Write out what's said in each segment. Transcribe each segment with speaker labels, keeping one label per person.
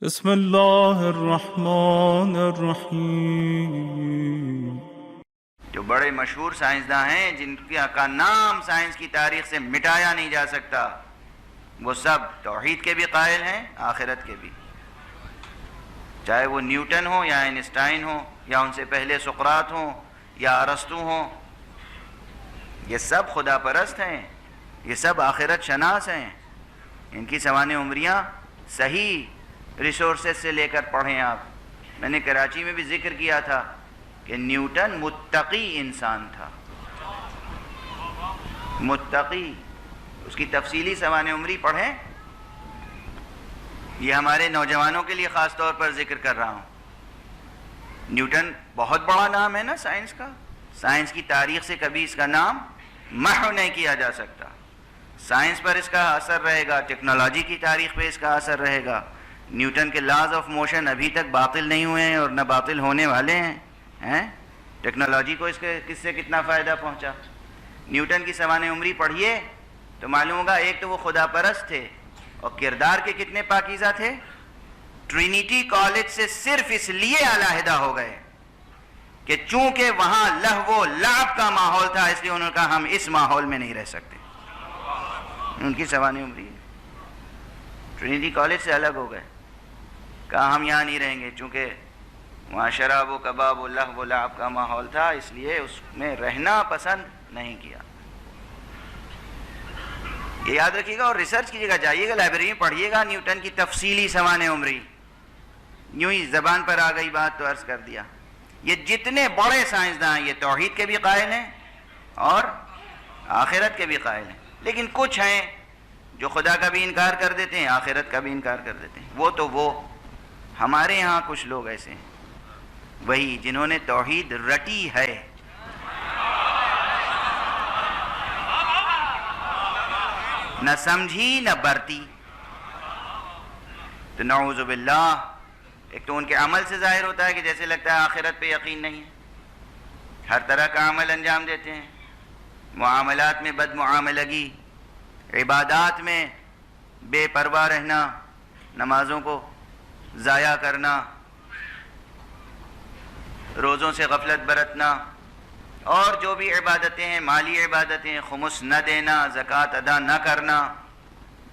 Speaker 1: بسم اللہ الرحمن الرحیم۔
Speaker 2: جو بڑے مشہور سائنسداں ہیں جن کا نام سائنس کی تاریخ سے مٹایا نہیں جا سکتا، وہ سب توحید کے بھی قائل ہیں، آخرت کے بھی، چاہے وہ نیوٹن ہو یا آئنسٹائن ہو یا ان سے پہلے سقراط ہوں یا ارسطو ہوں، یہ سب خدا پرست ہیں، یہ سب آخرت شناس ہیں۔ ان کی سوانح عمریاں صحیح ریسورسز سے لے کر پڑھیں آپ۔ میں نے کراچی میں بھی ذکر کیا تھا کہ نیوٹن متقی انسان تھا، متقی، اس کی تفصیلی سوانح عمری پڑھیں۔ یہ ہمارے نوجوانوں کے لیے خاص طور پر ذکر کر رہا ہوں۔ نیوٹن بہت بڑا نام ہے نا سائنس کا، سائنس کی تاریخ سے کبھی اس کا نام محو نہیں کیا جا سکتا۔ سائنس پر اس کا اثر رہے گا، ٹیکنالوجی کی تاریخ پہ اس کا اثر رہے گا۔ نیوٹن کے لاز آف موشن ابھی تک باطل نہیں ہوئے ہیں اور نہ باطل ہونے والے ہیں۔ ٹیکنالوجی کو کس سے کتنا فائدہ پہنچا۔ نیوٹن کی سوانح عمری پڑھیے تو معلوم ہوگا، ایک تو وہ خدا پرست تھے اور کردار کے کتنے پاکیزہ تھے۔ ٹرینیٹی کالج سے صرف اس لیے علیحدہ ہو گئے کہ چونکہ وہاں لہو و لعب کا ماحول تھا، اس لیے انہوں نے کہا ہم اس ماحول میں نہیں رہ سکتے۔ ان کی سوانح عمری ٹرینیٹی کالج سے الگ ہو گئے، کہا ہم یہاں نہیں رہیں گے، چونکہ وہاں شراب و کباب و لہو و لعب کا ماحول تھا، اس لیے اس میں رہنا پسند نہیں کیا۔ یہ یاد رکھیے گا اور ریسرچ کیجیے گا، جائیے گا لائبریری میں پڑھیے گا نیوٹن کی تفصیلی سوانح عمری۔ یوں ہی زبان پر آ گئی بات تو عرض کر دیا۔ یہ جتنے بڑے سائنسداں ہیں یہ توحید کے بھی قائل ہیں اور آخرت کے بھی قائل ہیں، لیکن کچھ ہیں جو خدا کا بھی انکار کر دیتے ہیں، آخرت کا بھی انکار کر دیتے ہیں۔ وہ ہمارے ہاں کچھ لوگ ایسے ہیں، وہی جنہوں نے توحید رٹی ہے۔ نہ سمجھی نہ برتی، تو نعوذ باللہ، ایک تو ان کے عمل سے ظاہر ہوتا ہے کہ جیسے لگتا ہے آخرت پہ یقین نہیں ہے، ہر طرح کا عمل انجام دیتے ہیں، معاملات میں بد معاملگی، عبادات میں بے پرواہ رہنا، نمازوں کو ضائع کرنا، روزوں سے غفلت برتنا، اور جو بھی عبادتیں ہیں، مالی عبادتیں، خمس نہ دینا، زکوٰۃ ادا نہ کرنا،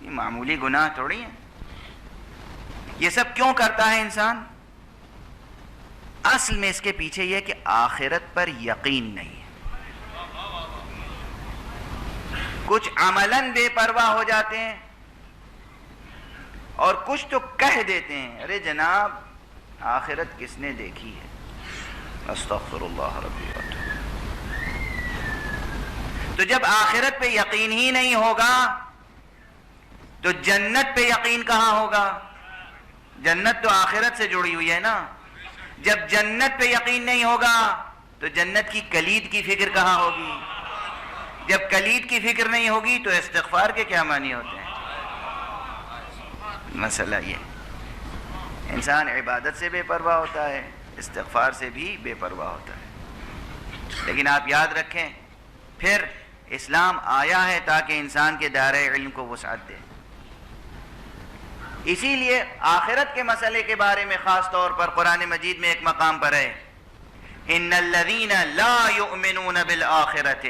Speaker 2: یہ معمولی گناہ تھوڑی ہیں۔ یہ سب کیوں کرتا ہے انسان؟ اصل میں اس کے پیچھے یہ کہ آخرت پر یقین نہیں ہے۔ کچھ عملاً بے پرواہ ہو جاتے ہیں اور کچھ تو کہہ دیتے ہیں ارے جناب آخرت کس نے دیکھی ہے، استغفر اللہ ربی واتوب۔ تو جب آخرت پہ یقین ہی نہیں ہوگا تو جنت پہ یقین کہاں ہوگا؟ جنت تو آخرت سے جڑی ہوئی ہے نا۔ جب جنت پہ یقین نہیں ہوگا تو جنت کی کلید کی فکر کہاں ہوگی؟ جب کلید کی فکر نہیں ہوگی تو استغفار کے کیا معنی ہوتے ہیں؟ مسئلہ یہ، انسان عبادت سے بے پرواہ ہوتا ہے، استغفار سے بھی بے پرواہ ہوتا ہے۔ لیکن آپ یاد رکھیں، پھر اسلام آیا ہے تاکہ انسان کے دائرۂ علم کو وسعت دے۔ اسی لیے آخرت کے مسئلے کے بارے میں خاص طور پر قرآن مجید میں ایک مقام پر ہے، ان الذین لا یؤمنون بالآخرۃ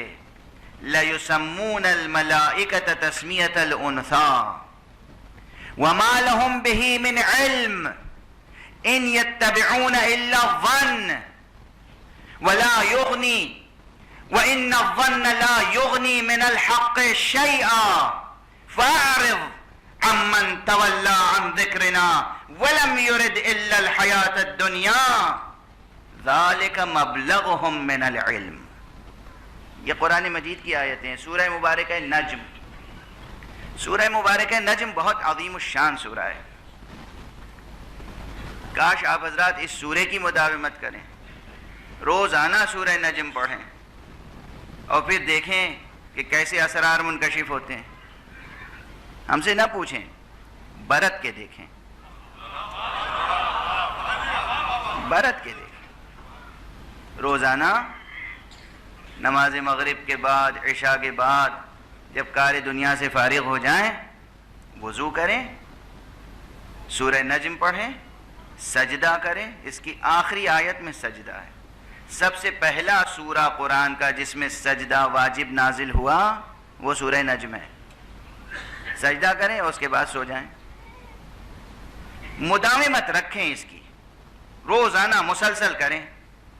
Speaker 2: لیسمون الملائکۃ تسمیۃ الانثی وما لهم به من علم ان يتبعون الا الظن ولا يغني وان الظن لا يغني من الحق شيئا فاعرض عمن تولى عن ذكرنا ولم يرد الا الحياة الدنيا ذلك مبلغهم من العلم۔ یہ قرآن مجید کی آیتیں ہیں، سورہ مبارکہ نجم۔ سورہ مبارکہ نجم بہت عظیم الشان سورہ ہے، کاش آپ حضرات اس سورہ کی مداومت کریں، روزانہ سورہ نجم پڑھیں اور پھر دیکھیں کہ کیسے اسرار منکشف ہوتے ہیں۔ ہم سے نہ پوچھیں، برت کے دیکھیں، برت کے دیکھیں۔ روزانہ نماز مغرب کے بعد، عشاء کے بعد، جب کار دنیا سے فارغ ہو جائیں، وضو کریں، سورہ نجم پڑھیں، سجدہ کریں. اس کی آخری آیت میں سجدہ ہے. سب سے پہلا سورہ قرآن کا جس میں سجدہ واجب نازل ہوا وہ سورہ نجم ہے. سجدہ کریں اور اس کے بعد سو جائیں. مداومت رکھیں اس کی، روزانہ مسلسل کریں،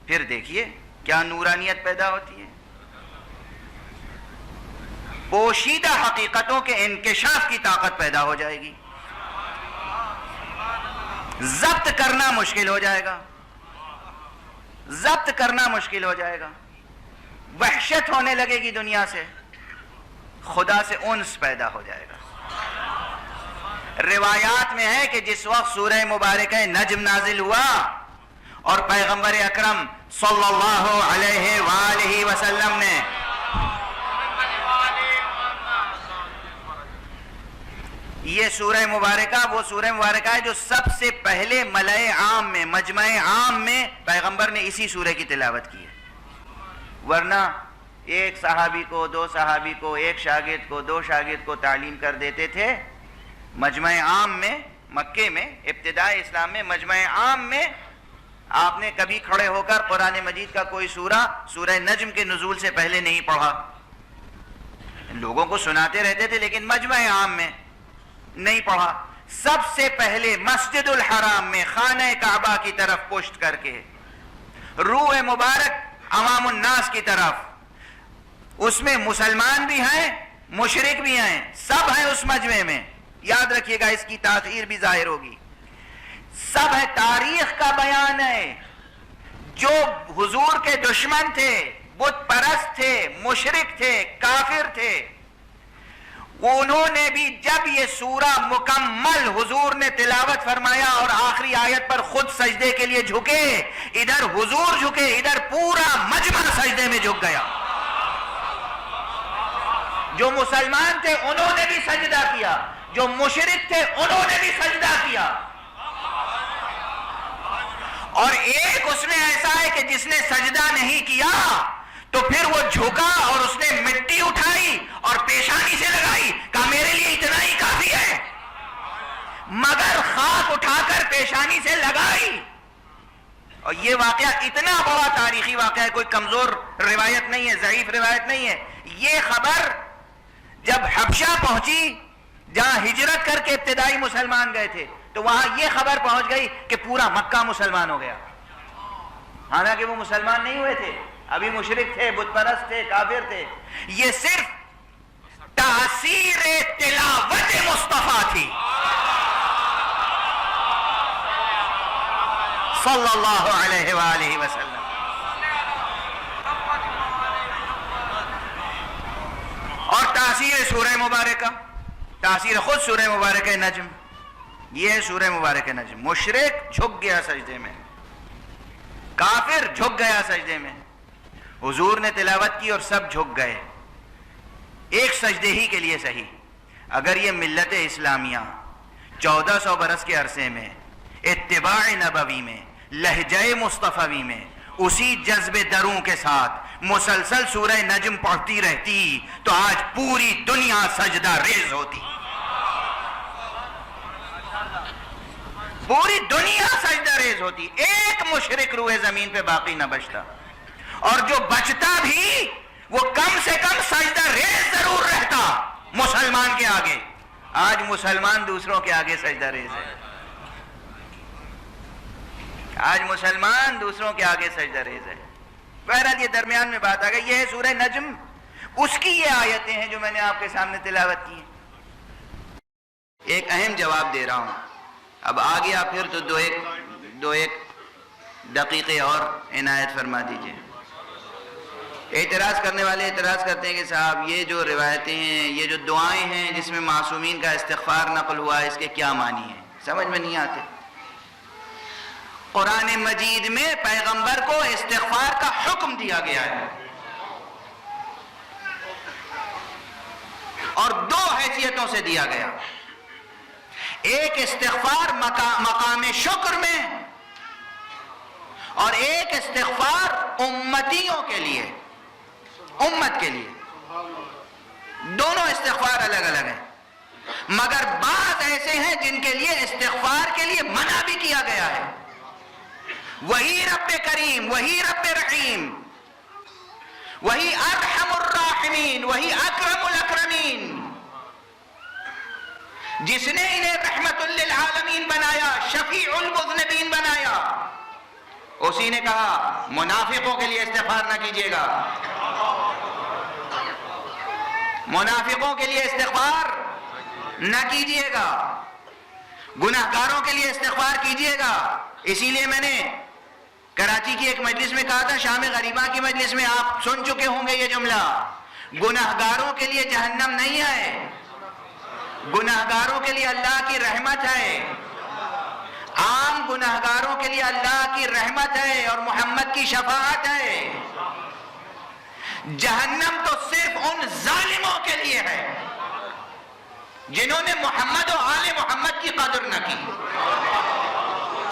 Speaker 2: پھر دیکھیے کیا نورانیت پیدا ہوتی ہے. پوشیدہ حقیقتوں کے انکشاف کی طاقت پیدا ہو جائے گی. ضبط کرنا مشکل ہو جائے گا، ضبط کرنا مشکل ہو جائے گا. وحشت ہونے لگے گی دنیا سے، خدا سے انس پیدا ہو جائے گا. روایات میں ہے کہ جس وقت سورہ مبارکہ نجم نازل ہوا اور پیغمبر اکرم صلی اللہ علیہ وآلہ وسلم نے یہ سورہ مبارکہ، وہ سورہ مبارکہ ہے جو سب سے پہلے ملأ عام میں، مجمع عام میں پیغمبر نے اسی سورہ کی تلاوت کی ہے. ورنہ ایک صحابی کو، دو صحابی کو، ایک شاگرد کو، دو شاگرد کو تعلیم کر دیتے تھے. مجمع عام میں، مکے میں، ابتدائی اسلام میں مجمع عام میں آپ نے کبھی کھڑے ہو کر قرآن مجید کا کوئی سورہ سورہ نجم کے نزول سے پہلے نہیں پڑھا. لوگوں کو سناتے رہتے تھے لیکن مجمع عام میں نہیں پڑھا. سب سے پہلے مسجد الحرام میں خانہ کعبہ کی طرف پشت کر کے روح مبارک عوام الناس کی طرف، اس میں مسلمان بھی ہیں، مشرک بھی ہیں، سب ہیں اس مجمع میں. یاد رکھیے گا اس کی تاثیر بھی ظاہر ہوگی. سب ہے، تاریخ کا بیان ہے. جو حضور کے دشمن تھے، بت پرست تھے، مشرک تھے، کافر تھے، انہوں نے بھی جب یہ سورہ مکمل حضور نے تلاوت فرمایا اور آخری آیت پر خود سجدے کے لیے جھکے، ادھر حضور جھکے، ادھر پورا مجمع سجدے میں جھک گیا. جو مسلمان تھے انہوں نے بھی سجدہ کیا، جو مشرک تھے انہوں نے بھی سجدہ کیا. اور ایک اس میں ایسا ہے کہ جس نے سجدہ نہیں کیا تو پھر وہ جھکا اور اس نے مٹی اٹھائی اور پیشانی سے لگائی، کہا میرے لیے اتنا ہی کافی ہے. مگر خاک اٹھا کر پیشانی سے لگائی. اور یہ واقعہ اتنا بڑا تاریخی واقعہ ہے، کوئی کمزور روایت نہیں ہے، ضعیف روایت نہیں ہے. یہ خبر جب حبشہ پہنچی، جہاں ہجرت کر کے ابتدائی مسلمان گئے تھے، تو وہاں یہ خبر پہنچ گئی کہ پورا مکہ مسلمان ہو گیا. حالانکہ وہ مسلمان نہیں ہوئے تھے، ابھی مشرک تھے، بت پرست تھے، کافر تھے. یہ صرف تاثیر تلاوت مصطفیٰ تھی صلی اللہ علیہ وآلہ وسلم. اور تاثیر سورہ مبارکہ، تاثیر خود سورہ مبارکہ نجم. یہ سورہ مبارکہ نجم، مشرک جھک گیا سجدے میں، کافر جھک گیا سجدے میں. حضور نے تلاوت کی اور سب جھک گئے، ایک سجدے ہی کے لیے صحیح. اگر یہ ملت اسلامیہ 1400 برس کے عرصے میں اتباع نبوی میں، لہجہ مصطفی میں، اسی جذب دروں کے ساتھ مسلسل سورہ نجم پڑھتی رہتی تو آج پوری دنیا سجدہ ریز ہوتی. پوری دنیا سجدہ ریز ہوتی، ایک مشرک روح زمین پہ باقی نہ بچتا. اور جو بچتا بھی وہ کم سے کم سجدہ ریز ضرور رہتا مسلمان کے آگے. آج مسلمان دوسروں کے آگے سجدہ ریز ہے. آج مسلمان دوسروں کے آگے سجدہ ریز ہے. بہرحال یہ درمیان میں بات آ گئی. یہ ہے سورہ نجم، اس کی یہ آیتیں ہیں جو میں نے آپ کے سامنے تلاوت کی. ایک اہم جواب دے رہا ہوں. اب آ گیا پھر تو دو ایک دقیقے اور عنایت فرما دیجئے. اعتراض کرنے والے اعتراض کرتے ہیں کہ صاحب یہ جو روایتیں ہیں، یہ جو دعائیں ہیں جس میں معصومین کا استغفار نقل ہوا ہے، اس کے کیا معنی ہیں؟ سمجھ میں نہیں آتے. قرآن مجید میں پیغمبر کو استغفار کا حکم دیا گیا ہے اور دو حیثیتوں سے دیا گیا. ایک استغفار مقام شکر میں اور ایک استغفار امتیوں کے لیے، امت کے لیے. دونوں استغفار الگ الگ ہیں. مگر بعض ایسے ہیں جن کے لیے استغفار کے لیے منع بھی کیا گیا ہے. وہی رب کریم، وہی رب رحیم، وہی ارحم الراحمین، وہی اکرم الاکرمین، جس نے انہیں رحمت للعالمین بنایا، شفیع المذنبین بنایا، اسی نے کہا منافقوں کے لیے استغفار نہ کیجیے گا، منافقوں کے لیے استغفار نہ کیجیے گا، گناہگاروں کے لیے استغفار کیجیے گا. اسی لیے میں نے کراچی کی ایک مجلس میں کہا تھا، شام غریبہ کی مجلس میں، آپ سن چکے ہوں گے یہ جملہ، گناہگاروں کے لیے جہنم نہیں ہے، گناہگاروں کے لیے اللہ کی رحمت ہے. عام گناہگاروں کے لیے اللہ کی رحمت ہے اور محمد کی شفاعت ہے. جہنم تو صرف ان ظالموں کے لیے ہے جنہوں نے محمد و آل محمد کی قدر نہ کی،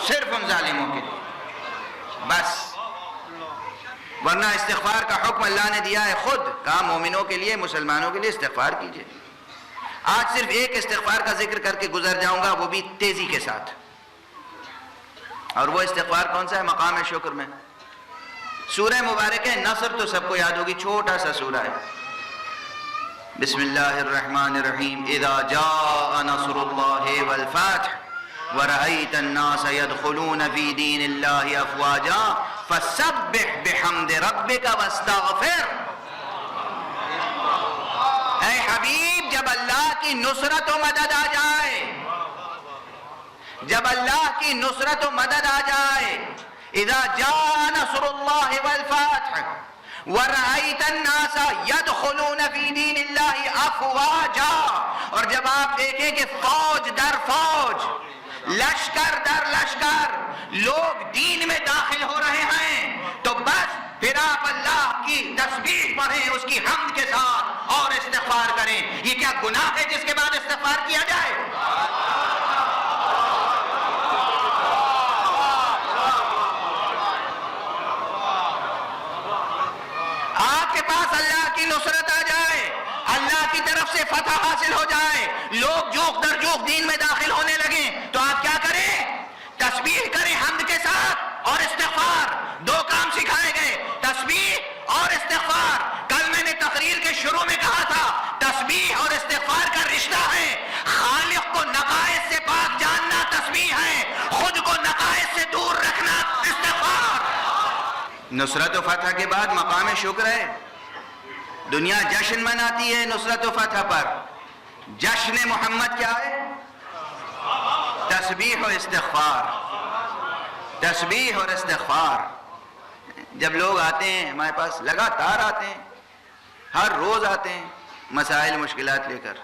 Speaker 2: صرف ان ظالموں کے لیے بس. ورنہ استغفار کا حکم اللہ نے دیا ہے، خود کہا مومنوں کے لیے، مسلمانوں کے لیے استغفار کیجئے. آج صرف ایک استغفار کا ذکر کر کے گزر جاؤں گا، وہ بھی تیزی کے ساتھ. اور وہ استغفار کون سا ہے؟ مقام شکر میں سورہ مبارک ہے نصر، تو سب کو یاد ہوگی، چھوٹا سا سورہ ہے. بسم اللہ الرحمن الرحیم. اذا جاء نصر اللہ والفتح ورأيت الناس يدخلون في دين الله أفواجا فسبح بحمد ربك واستغفر. اے حبیب، جب اللہ کی نصرت و مدد آ جائے، جب اللہ کی نصرت و مدد آ جائے، اذا جاء نصر اللہ والفتح وَرَأَيْتَ النَّاسَ يَدْخُلُونَ فِي دِينِ اللَّهِ أَفْوَاجًا، اور جب آپ دیکھیں کہ فوج در فوج، لشکر در لشکر لوگ دین میں داخل ہو رہے ہیں، تو بس پھر آپ اللہ کی تسبیح پڑھیں اس کی حمد کے ساتھ اور استغفار کریں. یہ کیا گناہ ہے جس کے بعد استغفار کیا جائے؟ آپ کے پاس اللہ کی نصرت آ جائے، اللہ کی طرف سے فتح حاصل ہو جائے، لوگ جوق در جوق دین میں داخل ہونے لگیں، تو آپ کیا کریں؟ تسبیح کریں حمد کے ساتھ اور استغفار. دو کام سکھائے گئے، تسبیح اور استغفار. کل میں نے تقریر کے شروع میں کہا تھا تسبیح اور استغفار کا رشتہ ہے. خالق کو نقائص سے پاک جاننا تسبیح ہے، خود کو نقائص سے دور رکھنا استغفار. نصرت و فتح کے بعد مقام شکر ہے. دنیا جشن مناتی ہے نصرت و فتح پر. جشن محمد کیا ہے؟ تسبیح و استغفار. تسبیح اور استغفار. جب لوگ آتے ہیں ہمارے پاس، لگاتار آتے ہیں، ہر روز آتے ہیں مسائل مشکلات لے کر،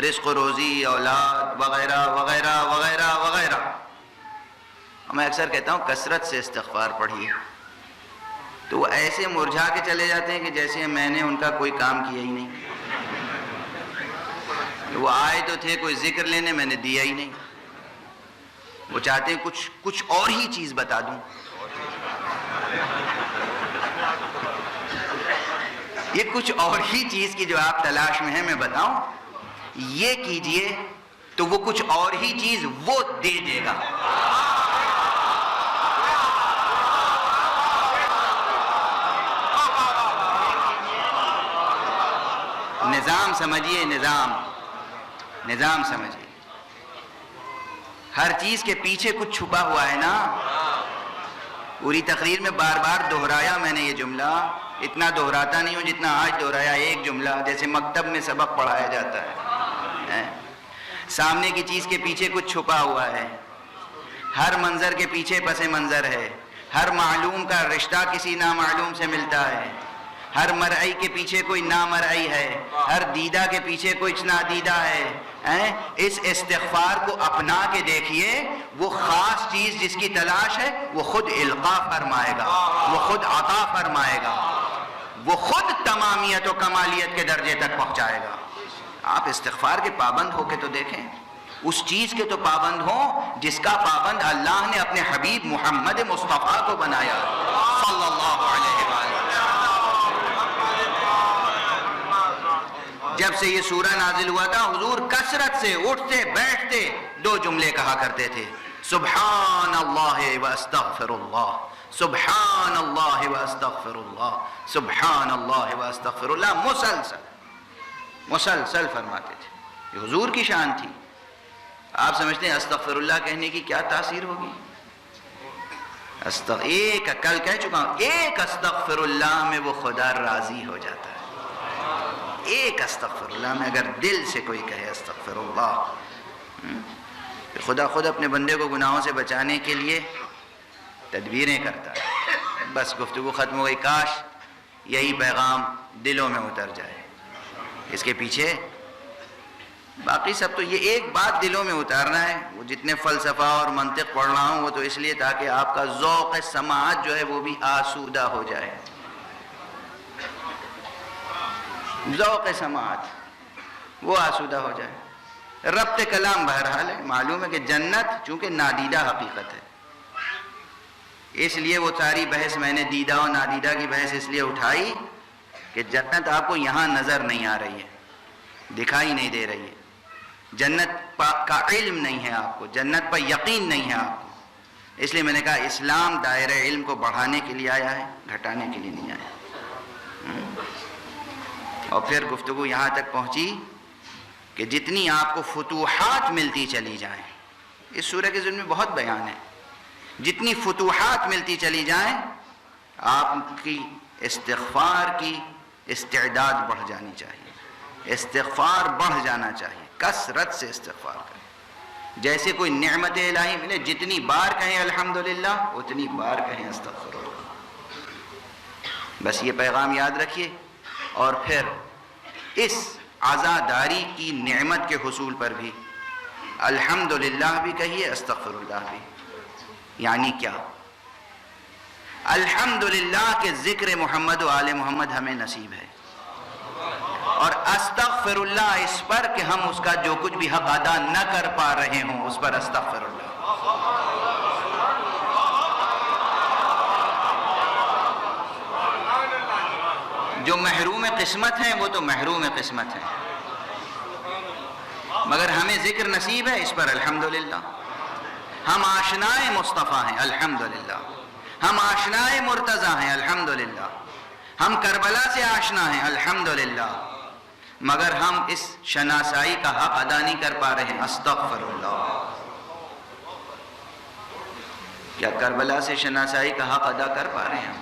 Speaker 2: رزق و روزی، اولاد وغیرہ وغیرہ وغیرہ وغیرہ. میں اکثر کہتا ہوں کثرت سے استغفار پڑھیے. تو وہ ایسے مرجھا کے چلے جاتے ہیں کہ جیسے میں نے ان کا کوئی کام کیا ہی نہیں. وہ آئے تو تھے کوئی ذکر لینے، میں نے دیا ہی نہیں. وہ چاہتے ہیں کچھ اور ہی چیز بتا دوں. یہ کچھ اور ہی چیز کی جو آپ تلاش میں ہیں میں بتاؤں، یہ کیجئے تو وہ کچھ اور ہی چیز وہ دے دے گا. نظام سمجھیے، نظام سمجھیے. ہر چیز کے پیچھے کچھ چھپا ہوا ہے نا. پوری تقریر میں بار بار دہرایا میں نے یہ جملہ. اتنا دہراتا نہیں ہوں جتنا آج دہرایا ایک جملہ، جیسے مکتب میں سبق پڑھایا جاتا ہے. سامنے کی چیز کے پیچھے کچھ چھپا ہوا ہے. ہر منظر کے پیچھے پس منظر ہے. ہر معلوم کا رشتہ کسی نامعلوم سے ملتا ہے. ہر مرئی کے پیچھے کوئی نامرئی ہے. ہر دیدہ کے پیچھے کوئی نادیدہ ہے. اس استغفار کو اپنا کے دیکھیے. وہ خاص چیز جس کی تلاش ہے وہ خود القاء فرمائے گا، وہ خود عطا فرمائے گا، وہ خود تمامیت و کمالیت کے درجے تک پہنچائے گا. آپ استغفار کے پابند ہو کے تو دیکھیں. اس چیز کے تو پابند ہوں جس کا پابند اللہ نے اپنے حبیب محمد مصطفیٰ کو بنایا صلی اللہ علیہ وآلہ. جب سے یہ سورہ نازل ہوا تھا حضور کثرت سے اٹھتے بیٹھتے 2 جملے کہا کرتے تھے، سبحان اللہ و استغفر اللہ، سبحان اللہ و استغفر اللہ، سبحان اللہ و استغفر اللہ، مسلسل فرماتے تھے. یہ حضور کی شان تھی. آپ سمجھتے ہیں استغفر اللہ کہنے کی کیا تاثیر ہوگی؟ کل کہہ چکا ہوں، ایک استغفر اللہ میں وہ خدا راضی ہو جاتا ہے. ایک استغفر اللہ میں اگر دل سے کوئی کہے استغفر اللہ، خدا خود اپنے بندے کو گناہوں سے بچانے کے لیے تدبیریں کرتا ہے. بس گفتگو ختم ہو گئی. کاش یہی پیغام دلوں میں اتر جائے. اس کے پیچھے باقی سب تو یہ ایک بات دلوں میں اتارنا ہے. وہ جتنے فلسفہ اور منطق پڑھ رہا ہوں وہ تو اس لیے تاکہ آپ کا ذوق سماعت جو ہے وہ بھی آسودہ ہو جائے. ذوق سماعت وہ آسودہ ہو جائے. ربط کلام بہرحال ہے. معلوم ہے کہ جنت چونکہ نادیدہ حقیقت ہے، اس لیے وہ ساری بحث میں نے دیدہ و نادیدہ کی بحث اس لیے اٹھائی کہ جنت آپ کو یہاں نظر نہیں آ رہی ہے، دکھائی نہیں دے رہی ہے. جنت کا علم نہیں ہے آپ کو، جنت پر یقین نہیں ہے آپ کو. اس لیے میں نے کہا اسلام دائرہ علم کو بڑھانے کے لیے آیا ہے، گھٹانے کے لیے نہیں آیا. اور پھر گفتگو یہاں تک پہنچی کہ جتنی آپ کو فتوحات ملتی چلی جائیں، اس سورہ کے ضمن میں بہت بیان ہے، جتنی فتوحات ملتی چلی جائیں آپ کی استغفار کی استعداد بڑھ جانی چاہیے. استغفار بڑھ جانا چاہیے، کثرت سے استغفار کریں. جیسے کوئی نعمت الہی ملے جتنی بار کہیں الحمدللہ اتنی بار کہیں استغفر اللہ. بس یہ پیغام یاد رکھیے. اور پھر اس عزاداری کی نعمت کے حصول پر بھی الحمدللہ بھی کہیے، استغفر اللہ بھی. یعنی کیا؟ الحمدللہ کہ ذکر محمد و آل محمد ہمیں نصیب ہے، اور استغفر اللہ اس پر کہ ہم اس کا جو کچھ بھی حق ادا نہ کر پا رہے ہوں اس پر استغفر اللہ. جو محروم قسمت ہیں وہ تو محروم قسمت ہیں، مگر ہمیں ذکر نصیب ہے، اس پر الحمدللہ. ہم آشنائے مصطفیٰ ہیں الحمدللہ، ہم آشنائے مرتضیٰ ہیں الحمدللہ، ہم کربلا سے آشنا ہیں الحمدللہ، مگر ہم اس شناسائی کا حق ادا نہیں کر پا رہے ہیں. استغفر اللہ. کیا کربلا سے شناسائی کا حق ادا کر پا رہے ہیں؟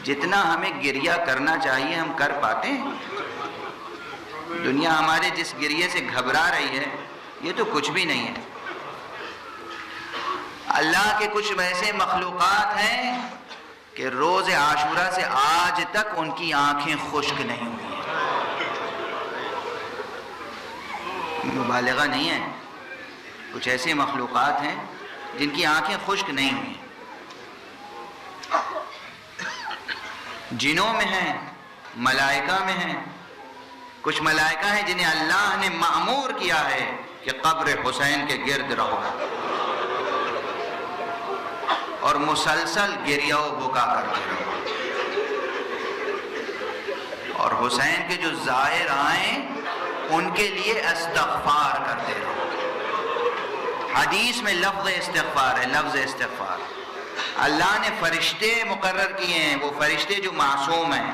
Speaker 2: جتنا ہمیں گریہ کرنا چاہیے ہم کر پاتے ہیں؟ دنیا ہمارے جس گریے سے گھبرا رہی ہے یہ تو کچھ بھی نہیں ہے. اللہ کے کچھ ویسے مخلوقات ہیں کہ روز عاشورہ سے آج تک ان کی آنکھیں خشک نہیں ہوئی ہیں. مبالغہ نہیں ہے. کچھ ایسے مخلوقات ہیں جن کی آنکھیں خشک نہیں ہوئی ہیں. جنوں میں ہیں، ملائکہ میں ہیں. کچھ ملائکہ ہیں جنہیں اللہ نے مأمور کیا ہے کہ قبر حسین کے گرد رہو اور مسلسل گریہ و بکا کرتے رہو، اور حسین کے جو زائر آئیں ان کے لیے استغفار کرتے رہو. حدیث میں لفظ استغفار ہے، لفظ استغفار. اللہ نے فرشتے مقرر کیے ہیں، وہ فرشتے جو معصوم ہیں،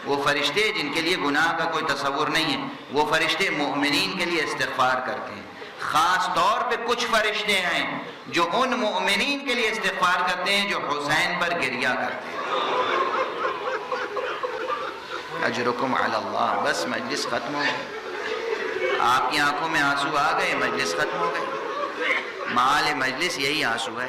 Speaker 2: وہ فرشتے جن کے لیے گناہ کا کوئی تصور نہیں ہے، وہ فرشتے مومنین کے لیے استغفار کرتے ہیں. خاص طور پہ کچھ فرشتے ہیں جو ان مومنین کے لیے استغفار کرتے ہیں جو حسین پر گریہ کرتے ہیں. اجرکم علی اللہ. بس مجلس ختم ہو گئی. آپ کی آنکھوں میں آنسو آ گئے، مجلس ختم ہو گئی. مال مجلس یہی آنسو ہے.